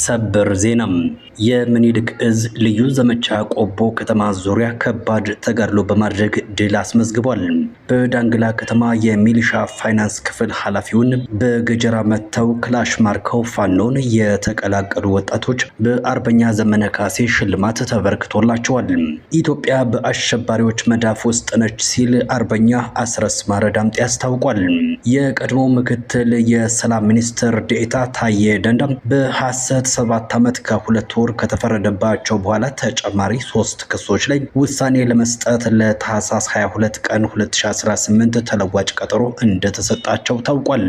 ሰበር ዜና የምኒልክ እዝ ልዩ ዘመቻ ቆቦ ከተማ ዙሪያ ከባድ ተጋድሎ በማድረግ ድል አስመዝግቧል። በዳንግላ ከተማ የሚሊሻ ፋይናንስ ክፍል ኃላፊውን በገጀራ መተው ክላሽ ማርከው ፋኖን የተቀላቀሉ ወጣቶች በአርበኛ ዘመነ ካሴ ሽልማት ተበርክቶላቸዋል። ኢትዮጵያ በአሸባሪዎች መዳፍ ውስጥ ነች ሲል አርበኛ አስረስ ማረ ዳምጤ አስታውቋል። የቀድሞ ምክትል የሰላም ሚኒስትር ዴኤታ ታዬ ደንዳ በሐሰት 7 ዓመት ከ2 ወር ከተፈረደባቸው በኋላ ተጨማሪ 3 ክሶች ላይ ውሳኔ ለመስጠት ለታህሳስ 22 ቀን 2018 ተለዋጭ ቀጠሮ እንደተሰጣቸው ታውቋል።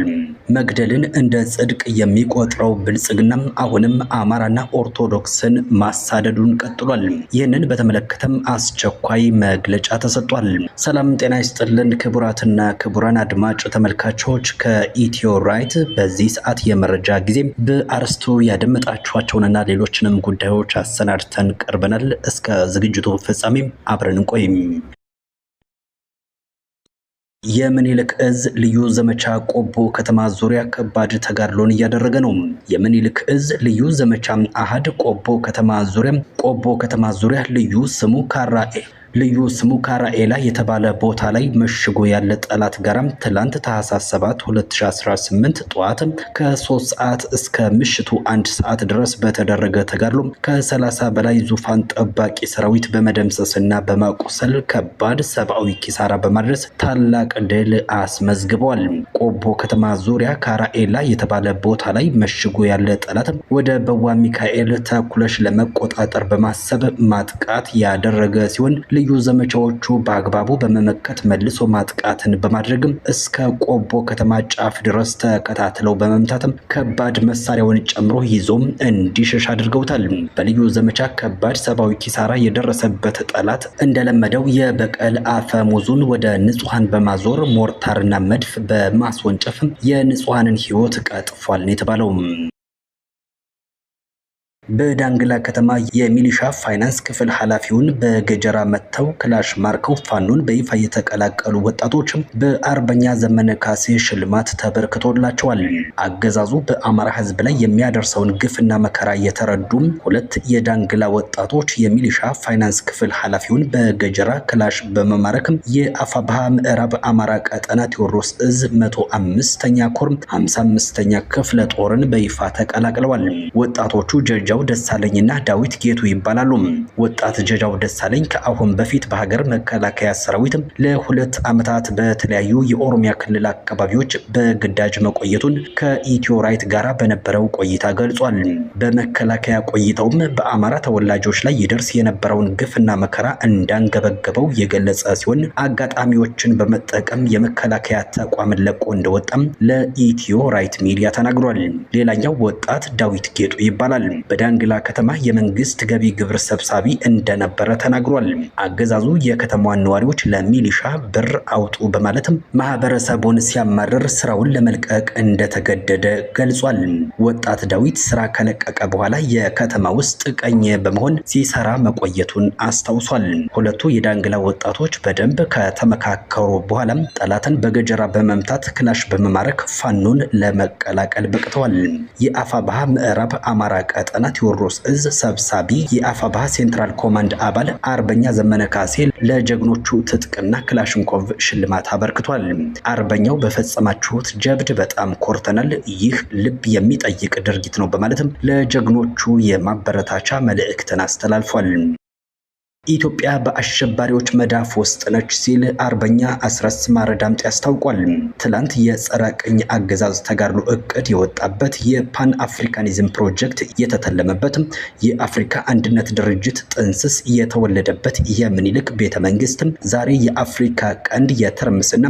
መግደልን እንደ ጽድቅ የሚቆጥረው ብልጽግና አሁንም አማራና ኦርቶዶክስን ማሳደዱን ቀጥሏል። ይህንን በተመለከተም አስቸኳይ መግለጫ ተሰጥቷል። ሰላም ጤና ይስጥልን ክቡራትና ክቡራን አድማጭ ተመልካቾች ከኢትዮ ራይት በዚህ ሰዓት የመረጃ ጊዜ በአርስቱ ያደመጣችኋቸውንና ሌሎችንም ጉዳዮች አሰናድተን ቀርበናል። እስከ ዝግጅቱ ፍጻሜ አብረን እንቆይም። የምኒልክ እዝ ልዩ ዘመቻ ቆቦ ከተማ ዙሪያ ከባድ ተጋድሎን እያደረገ ነው። የምኒልክ እዝ ልዩ ዘመቻ አሃድ ቆቦ ከተማ ዙሪያ ልዩ ስሙ ካራኤላ የተባለ ቦታ ላይ መሽጎ ያለ ጠላት ጋራም ትላንት ታህሳስ 7 2018 ጠዋት ከ3 ሰዓት እስከ ምሽቱ 1 ሰዓት ድረስ በተደረገ ተጋድሎ ከ30 በላይ ዙፋን ጠባቂ ሰራዊት በመደምሰስና በማቆሰል ከባድ ሰብአዊ ኪሳራ በማድረስ ታላቅ ድል አስመዝግበዋል። ቆቦ ከተማ ዙሪያ ካራኤላ የተባለ ቦታ ላይ መሽጎ ያለ ጠላት ወደ በዋ ሚካኤል ተኩለሽ ለመቆጣጠር በማሰብ ማጥቃት ያደረገ ሲሆን ልዩ ዘመቻዎቹ በአግባቡ በመመከት መልሶ ማጥቃትን በማድረግም እስከ ቆቦ ከተማ ጫፍ ድረስ ተከታትለው በመምታትም ከባድ መሳሪያውን ጨምሮ ይዞም እንዲሸሽ አድርገውታል። በልዩ ዘመቻ ከባድ ሰብአዊ ኪሳራ የደረሰበት ጠላት እንደለመደው የበቀል አፈሙዙን ወደ ንጹሃን በማዞር ሞርታርና መድፍ በማስወንጨፍ የንጹሃንን ሕይወት ቀጥፏል የተባለው። በዳንግላ ከተማ የሚሊሻ ፋይናንስ ክፍል ኃላፊውን በገጀራ መተው ክላሽ ማርከው ፋኖን በይፋ የተቀላቀሉ ወጣቶች በአርበኛ ዘመነ ካሴ ሽልማት ተበርክቶላቸዋል። አገዛዙ በአማራ ሕዝብ ላይ የሚያደርሰውን ግፍና መከራ የተረዱ 2 የዳንግላ ወጣቶች የሚሊሻ ፋይናንስ ክፍል ኃላፊውን በገጀራ ክላሽ በመማረክ የአፋብሃ ምዕራብ አማራ ቀጠና ቴዎድሮስ እዝ 105ኛ ኮር 55ኛ ክፍለ ጦርን በይፋ ተቀላቅለዋል። ወጣቶቹ ጀጃው ደሳለኝና ዳዊት ጌቱ ይባላሉ። ወጣት ጀጃው ደሳለኝ ከአሁን በፊት በሀገር መከላከያ ሰራዊት ለ2 ዓመታት በተለያዩ የኦሮሚያ ክልል አካባቢዎች በግዳጅ መቆየቱን ከኢትዮ ራይት ጋር በነበረው ቆይታ ገልጿል። በመከላከያ ቆይታውም በአማራ ተወላጆች ላይ ይደርስ የነበረውን ግፍና መከራ እንዳንገበገበው የገለጸ ሲሆን አጋጣሚዎችን በመጠቀም የመከላከያ ተቋምን ለቆ እንደወጣም ለኢትዮ ራይት ሚዲያ ተናግሯል። ሌላኛው ወጣት ዳዊት ጌቱ ይባላል። በዳንግላ ከተማ የመንግስት ገቢ ግብር ሰብሳቢ እንደነበረ ተናግሯል። አገዛዙ የከተማዋን ነዋሪዎች ለሚሊሻ ብር አውጡ በማለትም ማህበረሰቡን ሲያማርር ስራውን ለመልቀቅ እንደተገደደ ገልጿል። ወጣት ዳዊት ስራ ከለቀቀ በኋላ የከተማ ውስጥ ቀኝ በመሆን ሲሰራ መቆየቱን አስታውሷል። ሁለቱ የዳንግላ ወጣቶች በደንብ ከተመካከሩ በኋላ ጠላትን በገጀራ በመምታት ክላሽ በመማረክ ፋኖን ለመቀላቀል በቅተዋል። የአፋብሃ ምዕራብ አማራ ቀጠና ቴዎድሮስ እዝ ሰብሳቢ የአፋብሃ ሴንትራል ኮማንድ አባል አርበኛ ዘመነ ካሴ ለጀግኖቹ ትጥቅና ክላሽንኮቭ ሽልማት አበርክቷል። አርበኛው በፈጸማችሁት ጀብድ በጣም ኮርተናል፣ ይህ ልብ የሚጠይቅ ድርጊት ነው በማለትም ለጀግኖቹ የማበረታቻ መልእክትን አስተላልፏል። ኢትዮጵያ በአሸባሪዎች መዳፍ ውስጥ ነች ሲል አርበኛ አስረስ ማረ ዳምጤ አስታውቋል። ትላንት የጸረ ቅኝ አገዛዝ ተጋድሎ እቅድ የወጣበት የፓን አፍሪካኒዝም ፕሮጀክት የተተለመበት የአፍሪካ አንድነት ድርጅት ጥንስስ የተወለደበት የምኒልክ ቤተመንግስት ዛሬ የአፍሪካ ቀንድ የትርምስና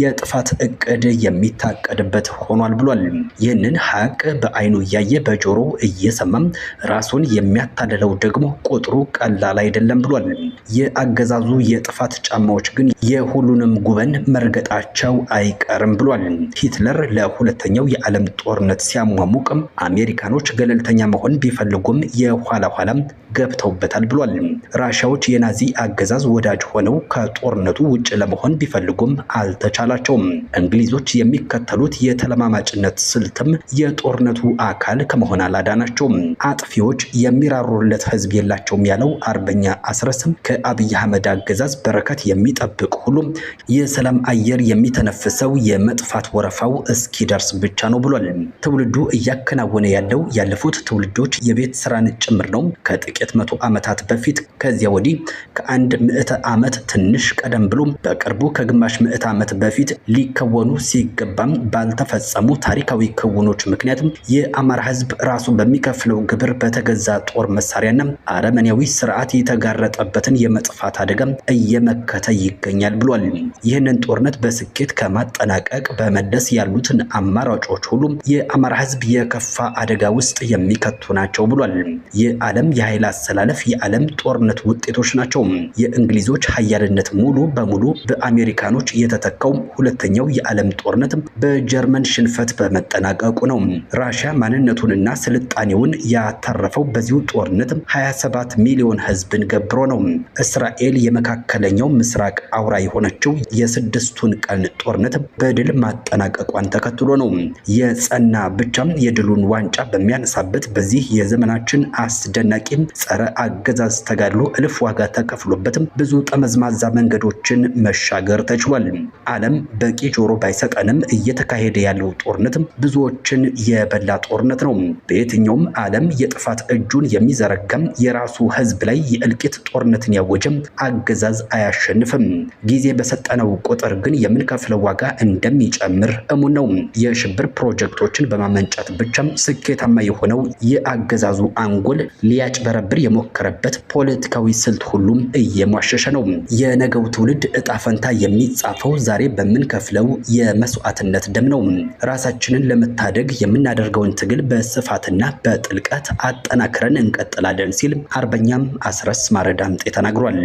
የጥፋት እቅድ የሚታቀድበት ሆኗል ብሏል። ይህንን ሀቅ በአይኑ እያየ በጆሮ እየሰማም ራሱን የሚያታልለው ደግሞ ቁጥሩ ቀላል አይደለም ብሏል። ብሏል። የአገዛዙ የጥፋት ጫማዎች ግን የሁሉንም ጉበን መርገጣቸው አይቀርም ብሏል። ሂትለር ለሁለተኛው የዓለም ጦርነት ሲያሟሙቅም አሜሪካኖች ገለልተኛ መሆን ቢፈልጉም የኋላ ኋላም ገብተውበታል ብሏል። ራሻዎች የናዚ አገዛዝ ወዳጅ ሆነው ከጦርነቱ ውጭ ለመሆን ቢፈልጉም አልተቻላቸውም። እንግሊዞች የሚከተሉት የተለማማጭነት ስልትም የጦርነቱ አካል ከመሆን አላዳናቸውም። አጥፊዎች የሚራሩለት ህዝብ የላቸውም ያለው አርበኛ አስረስም ከአብይ አህመድ አገዛዝ በረከት የሚጠብቅ ሁሉም የሰላም አየር የሚተነፍሰው የመጥፋት ወረፋው እስኪደርስ ብቻ ነው ብሏል። ትውልዱ እያከናወነ ያለው ያለፉት ትውልዶች የቤት ስራን ጭምር ነው። ከጥቂት መቶ ዓመታት በፊት ከዚያ ወዲህ ከአንድ ምዕተ ዓመት ትንሽ ቀደም ብሎ በቅርቡ ከግማሽ ምዕተ ዓመት በፊት ሊከወኑ ሲገባም ባልተፈጸሙ ታሪካዊ ክውኖች ምክንያትም የአማራ ህዝብ ራሱ በሚከፍለው ግብር በተገዛ ጦር መሳሪያና አረመኔያዊ ስርዓት የተጋረጠበትን የመጥፋት አደጋ እየመከተ ይገኛል ብሏል። ይህንን ጦርነት በስኬት ከማጠናቀቅ በመለስ ያሉትን አማራጮች ሁሉ የአማራ ህዝብ የከፋ አደጋ ውስጥ የሚከቱ ናቸው ብሏል። የዓለም የኃይል አሰላለፍ የዓለም ጦርነት ውጤቶች ናቸው። የእንግሊዞች ኃያልነት ሙሉ በሙሉ በአሜሪካኖች የተተካው ሁለተኛው የዓለም ጦርነት በጀርመን ሽንፈት በመጠናቀቁ ነው። ራሽያ ማንነቱንና ስልጣኔውን ያተረፈው በዚሁ ጦርነት 27 ሚሊዮን ህዝብን ገብሮ ነው። እስራኤል የመካከለኛው ምስራቅ አውራ የሆነችው የስድስቱን ቀን ጦርነት በድል ማጠናቀቋን ተከትሎ ነው። የጸና ብቻም የድሉን ዋንጫ በሚያነሳበት በዚህ የዘመናችን አስደናቂ ጸረ አገዛዝ ተጋድሎ እልፍ ዋጋ ተከፍሎበትም ብዙ ጠመዝማዛ መንገዶችን መሻገር ተችሏል። ዓለም በቂ ጆሮ ባይሰጠንም እየተካሄደ ያለው ጦርነት ብዙዎችን የበላ ጦርነት ነው። በየትኛውም ዓለም የጥፋት እጁን የሚዘረጋም የራሱ ህዝብ ላይ የእልቂት ጦርነትን ያወጀም አገዛዝ አያሸንፍም። ጊዜ በሰጠነው ቁጥር ግን የምንከፍለው ዋጋ እንደሚጨምር እሙን ነው። የሽብር ፕሮጀክቶችን በማመንጨት ብቻም ስኬታማ የሆነው የአገዛዙ አንጎል ሊያጭበረብር የሞከረበት ፖለቲካዊ ስልት ሁሉም እየሟሸሸ ነው። የነገው ትውልድ እጣ ፈንታ የሚጻፈው ዛሬ በምንከፍለው የመስዋዕትነት ደም ነው። ራሳችንን ለመታደግ የምናደርገውን ትግል በስፋትና በጥልቀት አጠናክረን እንቀጥላለን ሲል አርበኛም አስረስ ማረዳምጤ ተናግሯል።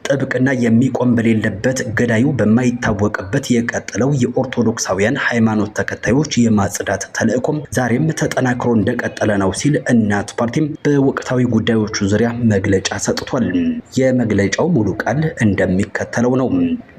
ጥብቅና የሚቆም በሌለበት ገዳዩ በማይታወቅበት የቀጠለው የኦርቶዶክሳውያን ሃይማኖት ተከታዮች የማጽዳት ተልዕኮም ዛሬም ተጠናክሮ እንደቀጠለ ነው ሲል እናት ፓርቲም በወቅታዊ ጉዳዮቹ ዙሪያ መግለጫ ሰጥቷል። የመግለጫው ሙሉ ቃል እንደሚከተለው ነው።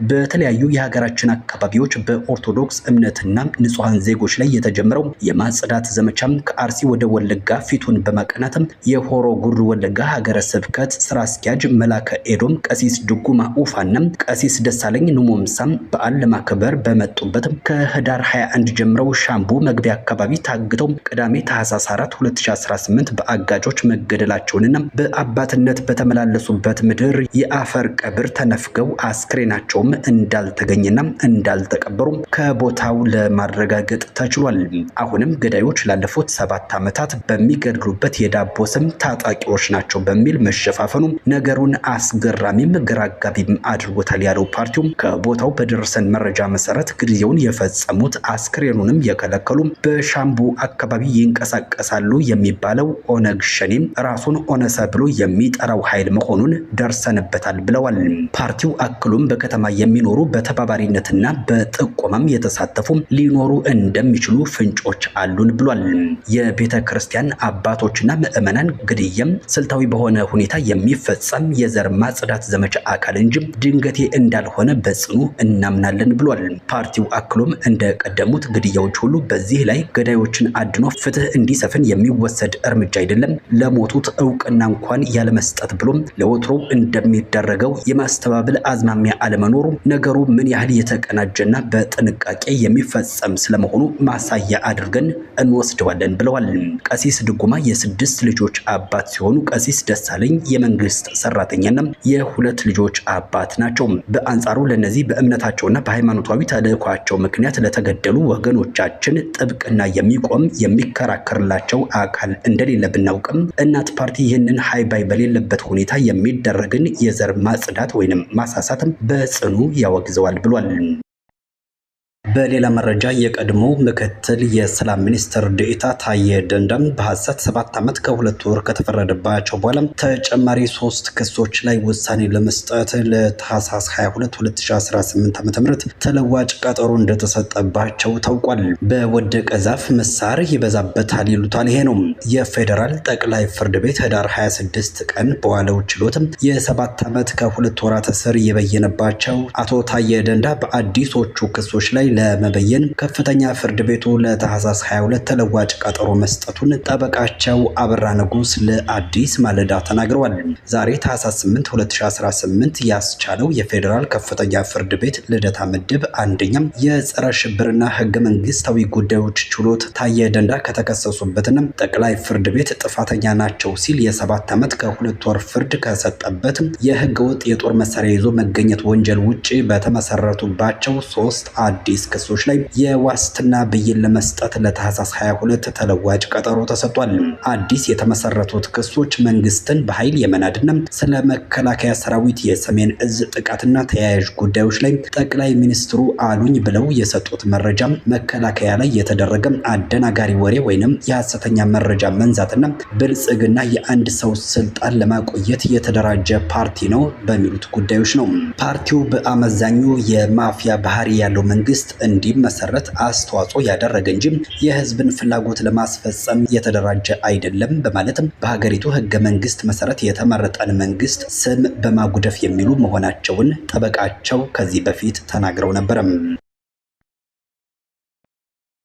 በተለያዩ የሀገራችን አካባቢዎች በኦርቶዶክስ እምነትና ንጹሃን ዜጎች ላይ የተጀመረው የማጽዳት ዘመቻም ከአርሲ ወደ ወለጋ ፊቱን በማቀናትም የሆሮ ጉዱሩ ወለጋ ሀገረ ስብከት ስራ አስኪያጅ መላከ ኤዶም ቀሲስ ድጉማ ኡፋና ቀሲስ ደሳለኝ ኑሞምሳም በዓል ለማክበር በመጡበት ከህዳር 21 ጀምረው ሻምቡ መግቢያ አካባቢ ታግተው ቅዳሜ ታህሳስ 4 2018 በአጋጆች መገደላቸውንና በአባትነት በተመላለሱበት ምድር የአፈር ቀብር ተነፍገው አስክሬናቸውም እንዳልተገኘና እንዳልተቀበሩ ከቦታው ለማረጋገጥ ተችሏል። አሁንም ገዳዮች ላለፉት 7 ዓመታት በሚገድሉበት የዳቦ ስም ታጣቂዎች ናቸው በሚል መሸፋፈኑ ነገሩን አስገራሚም ግራ አጋቢም አድርጎታል ያለው ፓርቲው ከቦታው በደረሰን መረጃ መሰረት ግድያውን የፈጸሙት አስክሬኑንም የከለከሉ በሻምቡ አካባቢ ይንቀሳቀሳሉ የሚባለው ኦነግ ሸኔም ራሱን ኦነሰ ብሎ የሚጠራው ኃይል መሆኑን ደርሰንበታል ብለዋል። ፓርቲው አክሎም በከተማ የሚኖሩ በተባባሪነትና በጥቆማም የተሳተፉ ሊኖሩ እንደሚችሉ ፍንጮች አሉን ብሏል። የቤተ ክርስቲያን አባቶችና ምዕመናን ግድያም ስልታዊ በሆነ ሁኔታ የሚፈጸም የዘር ማጽዳት ዘመቻ አካል እንጂ ድንገቴ እንዳልሆነ በጽኑ እናምናለን ብሏል። ፓርቲው አክሎም እንደቀደሙት ግድያዎች ሁሉ በዚህ ላይ ገዳዮችን አድኖ ፍትህ እንዲሰፍን የሚወሰድ እርምጃ አይደለም። ለሞቱት እውቅና እንኳን ያለመስጠት ብሎም ለወትሮ እንደሚደረገው የማስተባበል አዝማሚያ አለመኖሩ ነገሩ ምን ያህል የተቀናጀና በጥንቃቄ የሚፈጸም ስለመሆኑ ማሳያ አድርገን እንወስደዋለን ብለዋል። ቀሲስ ድጉማ የ6 ልጆች አባት ሲሆኑ ቀሲስ ደሳለኝ የመንግስት ሰራተኛና የ2 ልጆች አባት ናቸው። በአንጻሩ ለነዚህ በእምነታቸውና በሃይማኖታዊ ተልዕኳቸው ምክንያት ለተገደሉ ወገኖቻችን ጥብቅና የሚቆም የሚከራከርላቸው አካል እንደሌለ ብናውቅም እናት ፓርቲ ይህንን ሃይባይ በሌለበት ሁኔታ የሚደረግን የዘር ማጽዳት ወይንም ማሳሳትም በጽኑ ያወግዘዋል ብሏል። በሌላ መረጃ የቀድሞ ምክትል የሰላም ሚኒስትር ዴኤታ ታዬ ደንዳም በሐሰት 7 ዓመት ከ2 ወር ከተፈረደባቸው በኋላ ተጨማሪ 3 ክሶች ላይ ውሳኔ ለመስጠት ለታህሳስ 22 2018 ዓ.ም ተለዋጭ ቀጠሮ እንደተሰጠባቸው ታውቋል። በወደቀ ዛፍ ምሳር ይበዛበታል ይሉታል ይሄ ነው። የፌዴራል ጠቅላይ ፍርድ ቤት ህዳር 26 ቀን በዋለው ችሎት የ7 ዓመት ከ2 ወራት እስር የበየነባቸው አቶ ታዬ ደንዳ በአዲሶቹ ክሶች ላይ ለመበየን ከፍተኛ ፍርድ ቤቱ ለታህሳስ 22 ተለዋጭ ቀጠሮ መስጠቱን ጠበቃቸው አበራ ንጉስ ለአዲስ ማለዳ ተናግረዋል። ዛሬ ታህሳስ 8 2018 ያስቻለው የፌዴራል ከፍተኛ ፍርድ ቤት ልደታ ምድብ አንደኛም የጸረ ሽብርና ህገ መንግስታዊ ጉዳዮች ችሎት ታዬ ደንዳ ከተከሰሱበትና ጠቅላይ ፍርድ ቤት ጥፋተኛ ናቸው ሲል የ7 ዓመት ከ2 ወር ፍርድ ከሰጠበት የህገ ወጥ የጦር መሳሪያ ይዞ መገኘት ወንጀል ውጪ በተመሰረቱባቸው 3 አዲስ ክሶች ላይ የዋስትና ብይን ለመስጠት ለታህሳስ 22 ተለዋጭ ቀጠሮ ተሰጥቷል። አዲስ የተመሰረቱት ክሶች መንግስትን በኃይል የመናድና ስለ መከላከያ ሰራዊት የሰሜን እዝ ጥቃትና ተያያዥ ጉዳዮች ላይ ጠቅላይ ሚኒስትሩ አሉኝ ብለው የሰጡት መረጃ መከላከያ ላይ የተደረገ አደናጋሪ ወሬ ወይንም የሐሰተኛ መረጃ መንዛትና ብልጽግና የአንድ ሰው ስልጣን ለማቆየት የተደራጀ ፓርቲ ነው በሚሉት ጉዳዮች ነው። ፓርቲው በአመዛኙ የማፊያ ባህሪ ያለው መንግስት እንዲመሰረት አስተዋጽኦ ያደረገ እንጂ የህዝብን ፍላጎት ለማስፈጸም የተደራጀ አይደለም በማለትም በሀገሪቱ ህገ መንግስት መሰረት የተመረጠን መንግስት ስም በማጉደፍ የሚሉ መሆናቸውን ጠበቃቸው ከዚህ በፊት ተናግረው ነበር።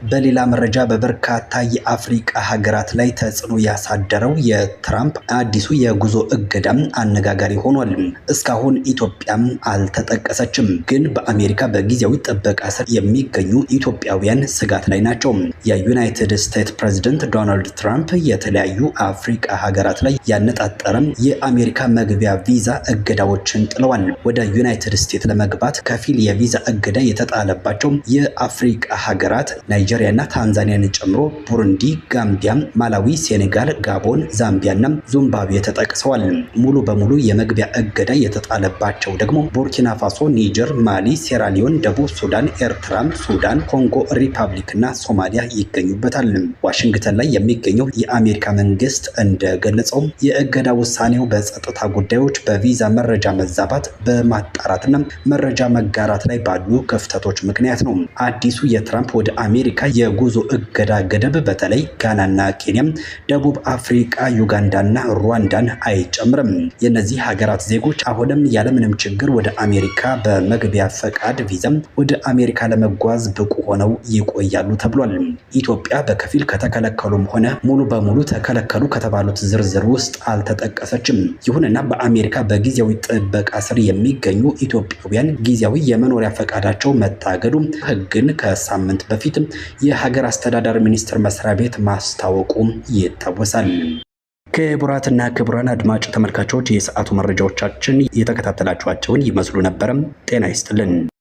በሌላ መረጃ በበርካታ የአፍሪካ ሀገራት ላይ ተጽዕኖ ያሳደረው የትራምፕ አዲሱ የጉዞ እገዳም አነጋጋሪ ሆኗል። እስካሁን ኢትዮጵያም አልተጠቀሰችም። ግን በአሜሪካ በጊዜያዊ ጥበቃ ስር የሚገኙ ኢትዮጵያውያን ስጋት ላይ ናቸው። የዩናይትድ ስቴትስ ፕሬዝዳንት ዶናልድ ትራምፕ የተለያዩ አፍሪካ ሀገራት ላይ ያነጣጠረ የአሜሪካ መግቢያ ቪዛ እገዳዎችን ጥለዋል። ወደ ዩናይትድ ስቴትስ ለመግባት ከፊል የቪዛ እገዳ የተጣለባቸው የአፍሪካ ሀገራት ናይጄሪያ እና ታንዛኒያን ጨምሮ ቡሩንዲ፣ ጋምቢያ፣ ማላዊ፣ ሴኔጋል፣ ጋቦን፣ ዛምቢያ እና ዚምባብዌ ተጠቅሰዋል። ሙሉ በሙሉ የመግቢያ እገዳ የተጣለባቸው ደግሞ ቡርኪና ፋሶ፣ ኒጀር፣ ማሊ፣ ሴራሊዮን፣ ደቡብ ሱዳን፣ ኤርትራ፣ ሱዳን፣ ኮንጎ ሪፐብሊክ እና ሶማሊያ ይገኙበታል። ዋሽንግተን ላይ የሚገኘው የአሜሪካ መንግስት እንደገለጸው የእገዳ ውሳኔው በጸጥታ ጉዳዮች፣ በቪዛ መረጃ መዛባት፣ በማጣራትና መረጃ መጋራት ላይ ባሉ ክፍተቶች ምክንያት ነው። አዲሱ የትራምፕ ወደ አሜሪካ የጉዞ እገዳ ገደብ በተለይ ጋናና ኬንያ፣ ደቡብ አፍሪካ፣ ዩጋንዳና ሩዋንዳን አይጨምርም። የነዚህ ሀገራት ዜጎች አሁንም ያለምንም ችግር ወደ አሜሪካ በመግቢያ ፈቃድ ቪዛም ወደ አሜሪካ ለመጓዝ ብቁ ሆነው ይቆያሉ ተብሏል። ኢትዮጵያ በከፊል ከተከለከሉም ሆነ ሙሉ በሙሉ ተከለከሉ ከተባሉት ዝርዝር ውስጥ አልተጠቀሰችም። ይሁንና በአሜሪካ በጊዜያዊ ጥበቃ ስር የሚገኙ ኢትዮጵያውያን ጊዜያዊ የመኖሪያ ፈቃዳቸው መታገዱ ህግን ከሳምንት በፊት የሀገር አስተዳደር ሚኒስቴር መስሪያ ቤት ማስታወቁ ይታወሳል። ክቡራትና ክቡራን አድማጭ ተመልካቾች የሰዓቱ መረጃዎቻችን የተከታተላችኋቸውን ይመስሉ ነበር። ጤና ይስጥልን።